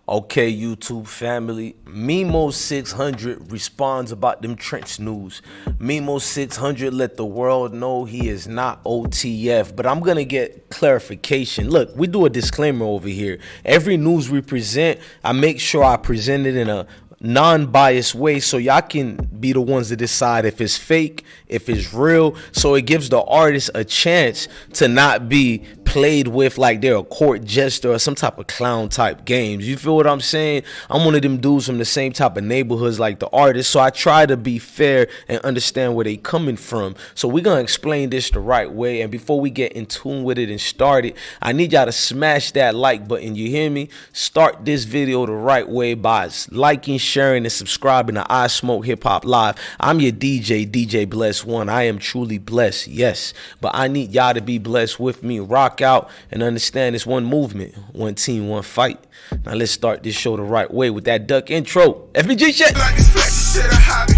Okay, YouTube family, Memo 600 responds about them trench news. Memo 600 let the world know he is not OTF, but I'm going to get clarification. Look, we do a disclaimer over here. Every news we present, I make sure I present it in a non-biased way so y'all can be the ones to decide if it's fake, if it's real, so it gives the artist a chance to not be played with like they're a court jester or some type of clown type games. You feel what I'm saying? I'm one of them dudes from the same type of neighborhoods like the artist, so I try to be fair and understand where they coming from. So we're gonna explain this the right way, and before we get in tune with it and start it, I need y'all to smash that like button. You hear me? Start this video the right way by liking, sharing, and subscribing to I Smoke Hip Hop Live. I'm your DJ Bless One. I am truly blessed, yes, but I need y'all to be blessed with me. Rock out and understand it's one movement, one team, one fight. Now let's start this show the right way with that duck intro. FBG shit. Like it's flex shit a hobby.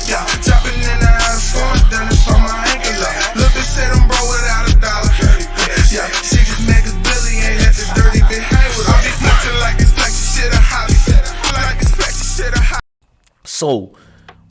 Yeah, dropping in the house for then it's on my ankle. Look, they said I'm broke without a dollar. Yeah, she just make us Billy ain't let the dirty bitch hang with her. I be flexing like it's flex shit a hobby. Like it's flex shit a hobby. So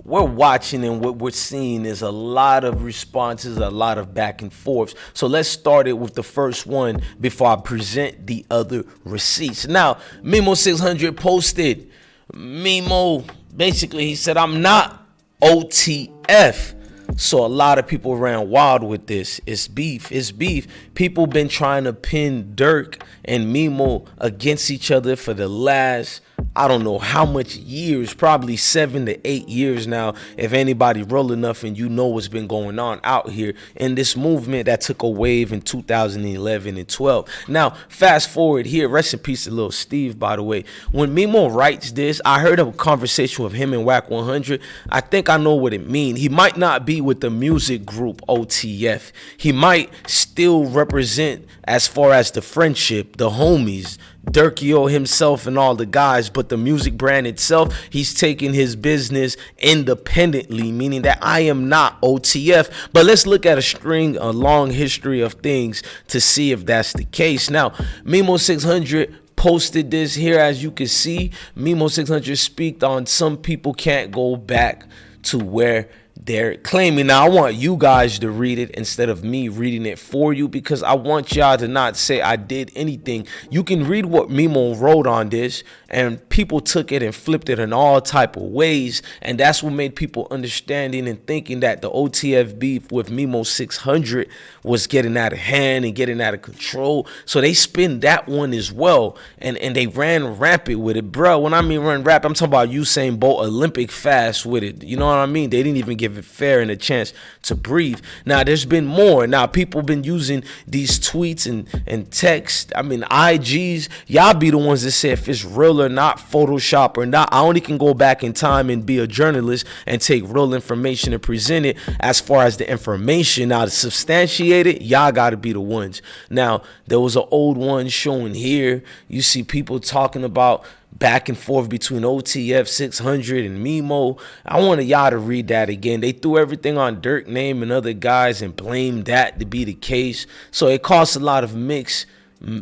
we're watching, and what we're seeing is a lot of responses, a lot of back and forths. So let's start it with the first one before I present the other receipts. Now, Memo 600 posted, Memo, basically he said, I'm not OTF. So a lot of people ran wild with this. It's beef. It's beef. People been trying to pin Durk and Memo against each other for the last, I don't know how much years, probably 7 to 8 years now, if anybody real enough and you know what's been going on out here in this movement that took a wave in 2011 and 12. Now, fast forward here, rest in peace to Lil Steve, by the way. When Memo writes this, I heard a conversation with him and Whack 100. I think I know what it means. He might not be with the music group OTF. He might still represent as far as the friendship, the homies, Durkio himself and all the guys, but the music brand itself, he's taking his business independently, meaning that I am not OTF. But let's look at a long history of things to see if that's the case. Now, Memo 600 posted this here, as you can see. Memo 600 speaked on some people can't go back to where they're claiming. Now, I want you guys to read it instead of me reading it for you, because I want y'all to not say I did anything. You can read what Memo wrote on this, and people took it and flipped it in all type of ways, and that's what made people understanding and thinking that the OTF beef with Memo 600 was getting out of hand and getting out of control. So they spin that one as well, and they ran rampant with it, bro. When I mean run rap, I'm talking about Usain Bolt Olympic fast with it. You know what I mean? They didn't even give it fair and a chance to breathe. Now, there's been more. Now, people been using these tweets and text, I mean IGs. Y'all be the ones that say if it's real or not, Photoshop or not. I only can go back in time and be a journalist and take real information and present it. As far as the information, now to substantiate it, y'all gotta be the ones. Now, there was an old one showing here. You see people talking about back and forth between OTF 600 and Memo. I wanted y'all to read that again. They threw everything on Durk name and other guys and blamed that to be the case. So it caused a lot of mixed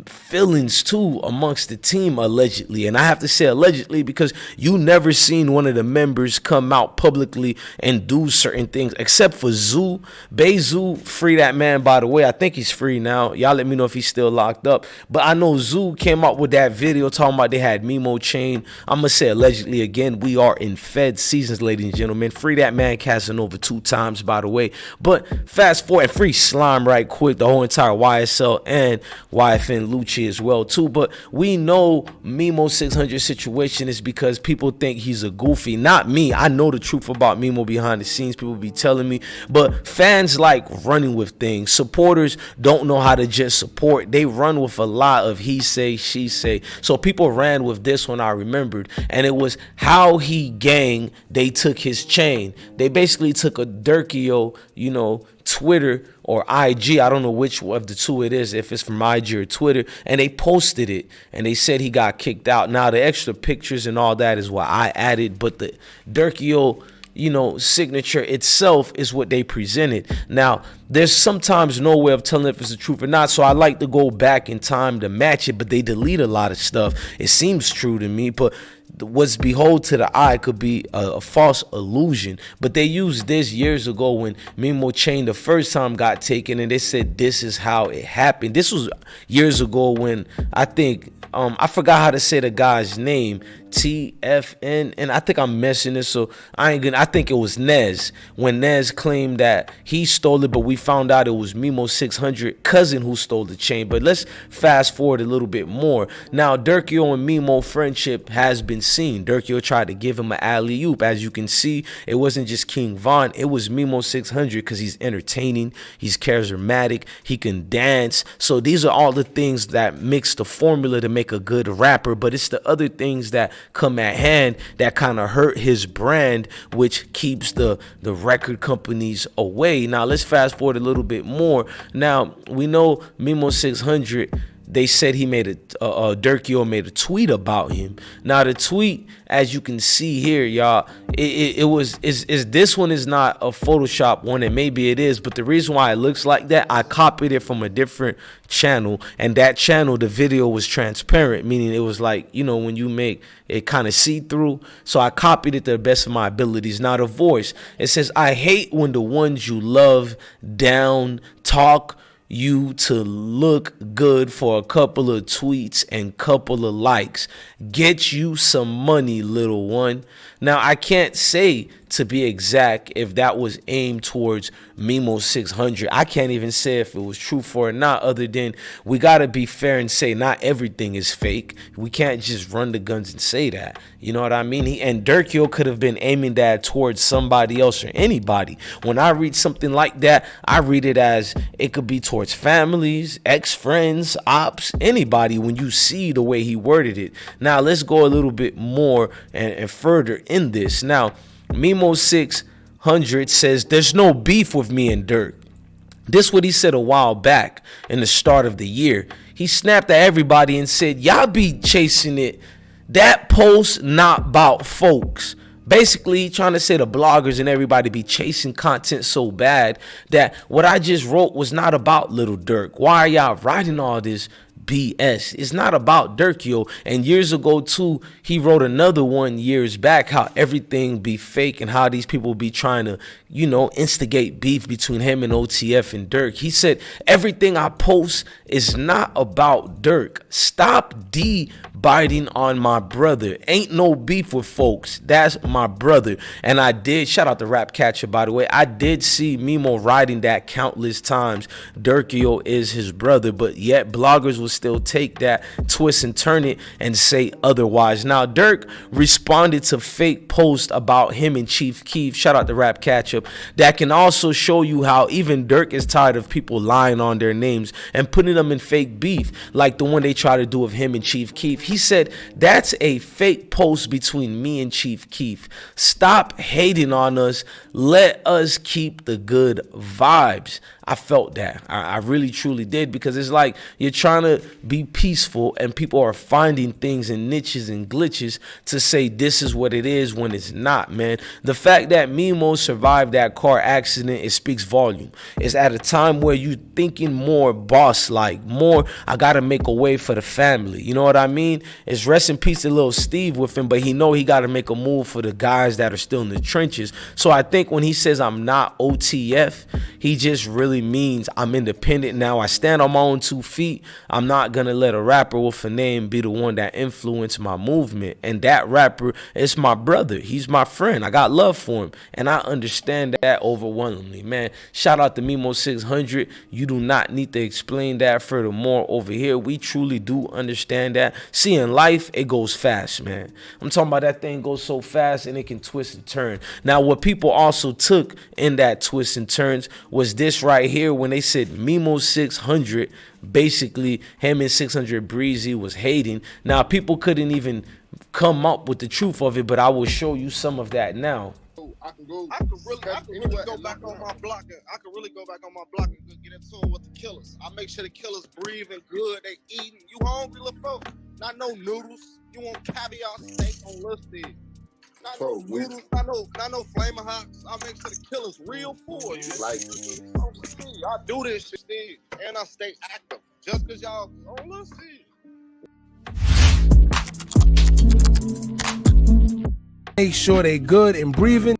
feelings too amongst the team, allegedly. And I have to say allegedly because you never seen one of the members come out publicly and do certain things except for Zoo. Zoo, free that man, by the way. I think he's free now. Y'all let me know if he's still locked up. But I know Zoo came out with that video talking about they had Memo chain. I'm gonna say allegedly again. We are in Fed seasons, ladies and gentlemen. Free that man Casanova 2 times, by the way. But fast forward, free Slime right quick, the whole entire YSL and YFN Lucci as well too. But we know Memo 600 situation is because people think he's a goofy. Not me. I know the truth about Memo behind the scenes. People be telling me, but fans like running with things. Supporters don't know how to just support. They run with a lot of he say, she say. So people ran with this one, I remembered, and it was how he gang. They took his chain. They basically took a Durkio, you know, Twitter or IG, I don't know which of the two it is, if it's from IG or Twitter, and they posted it and they said he got kicked out. Now the extra pictures and all that is what I added, but the Durkio, you know, signature itself is what they presented. Now there's sometimes no way of telling if it's the truth or not. So I like to go back in time to match it, but they delete a lot of stuff. It seems true to me, but what's behold to the eye could be a false illusion. But they used this years ago when Memo chain the first time got taken, and they said this is how it happened. This was years ago when I think I forgot how to say the guy's name, TFN, and I think I'm messing this, so I think it was Nez, when Nez claimed that he stole it, but we found out it was Memo 600 cousin who stole the chain. But let's fast forward a little bit more. Now Durkio and Memo friendship has been seen. Durkio tried to give him an alley-oop. As you can see, it wasn't just King Von, it was Memo 600, because he's entertaining, he's charismatic, he can dance. So these are all the things that mix the formula to make a good rapper, but it's the other things that come at hand that kind of hurt his brand, which keeps the record companies away. Now let's fast forward a little bit more. Now we know Memo 600, they said he made Durkio made a tweet about him. Now the tweet, as you can see here, y'all, this one is not a Photoshop one, and maybe it is, but the reason why it looks like that, I copied it from a different channel, and that channel, the video was transparent, meaning it was like, you know, when you make it kind of see-through. So I copied it to the best of my abilities. Now the voice, it says, I hate when the ones you love down talk you to look good for a couple of tweets and couple of likes. Get you some money, little one. Now I can't say to be exact if that was aimed towards Memo 600. I can't even say if it was truthful or not, other than we gotta be fair and say not everything is fake. We can't just run the guns and say that. You know what I mean? And Durkio could have been aiming that towards somebody else or anybody. When I read something like that, I read it as it could be towards families, ex-friends, ops, anybody, when you see the way he worded it. Now let's go a little bit more and further in this. Now Memo 600 says there's no beef with me and Durk. This what he said a while back in the start of the year. He snapped at everybody and said, y'all be chasing it. That post not about folks. Basically trying to say the bloggers and everybody be chasing content so bad that what I just wrote was not about Lil Durk. Why are y'all writing all this BS? It's not about Durkio. And years ago too, he wrote another one years back, how everything be fake and how these people be trying to, you know, instigate beef between him and OTF and Durk. He said everything I post is not about Durk. Stop biting on my brother. Ain't no beef with folks. That's my brother. And I did, shout out to Rap Catcher, by the way, I did see Memo writing that countless times. Durkio is his brother, but yet bloggers will still take that, twist and turn it and say otherwise. Now Durk responded to fake posts about him and Chief Keef, shout out to Rap Catcher, that can also show you how even Durk is tired of people lying on their names and putting them in fake beef, like the one they try to do with him and Chief Keef. He said that's a fake post between me and Chief Keef. Stop hating on us. Let us keep the good vibes. I felt that. I really truly did, because it's like you're trying to be peaceful and people are finding things and niches and glitches to say this is what it is when it's not, man. The fact that Memo survived that car accident, it speaks volume. It's at a time where you're thinking more boss-like, more I gotta make a way for the family. You know what I mean? It's rest in peace to Lil Steve with him, but he know he gotta make a move for the guys that are still in the trenches. So I think when he says I'm not OTF, he just really means I'm independent now. I stand on my own 2 feet. I'm not gonna let a rapper with a name be the one that influenced my movement. And that rapper is my brother. He's my friend. I got love for him, and I understand that overwhelmingly, man. Shout out to Memo 600. You do not need to explain that furthermore over here. We truly do understand that. See, in life, it goes fast, man. I'm talking about that thing goes so fast and it can twist and turn. Now, what people also took in that twist and turns was this right here, when they said Memo 600, basically him and 600 Breezy was hating. Now people couldn't even come up with the truth of it, but I will show you some of that now. I can really go back on my block. I can really go back on my block and get into it with the killers. I make sure the killers breathing good, they eating. You hungry, little folks? Not no noodles. You want caviar steak on listed. Not no noodles, not no flaming hots. I make sure the killer's real food. Like, I do this shit, Steve, and I stay active. Just cause y'all, let's see. Make sure they good and breathing.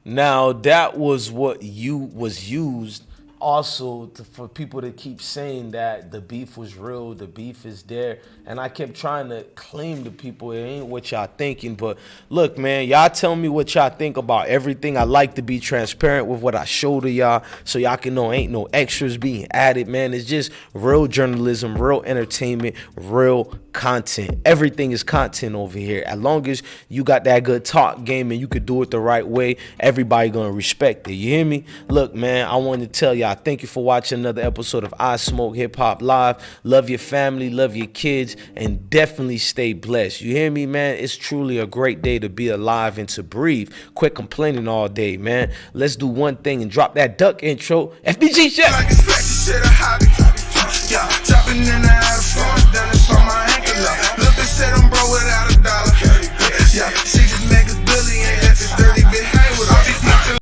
Now that was what was used also for people to keep saying that the beef was real, the beef is there, and I kept trying to claim to people it ain't what y'all thinking. But look, man, y'all tell me what y'all think about everything. I like to be transparent with what I show to y'all, so y'all can know ain't no extras being added, man. It's just real journalism, real entertainment, real content. Everything is content over here. As long as you got that good talk game and you could do it the right way, everybody gonna respect it. You hear me? Look, man, I want to tell y'all thank you for watching another episode of I Smoke Hip Hop Live. Love your family, love your kids, and definitely stay blessed. You hear me, man? It's truly a great day to be alive and to breathe. Quit complaining all day, man. Let's do one thing and drop that duck intro. FBG shit.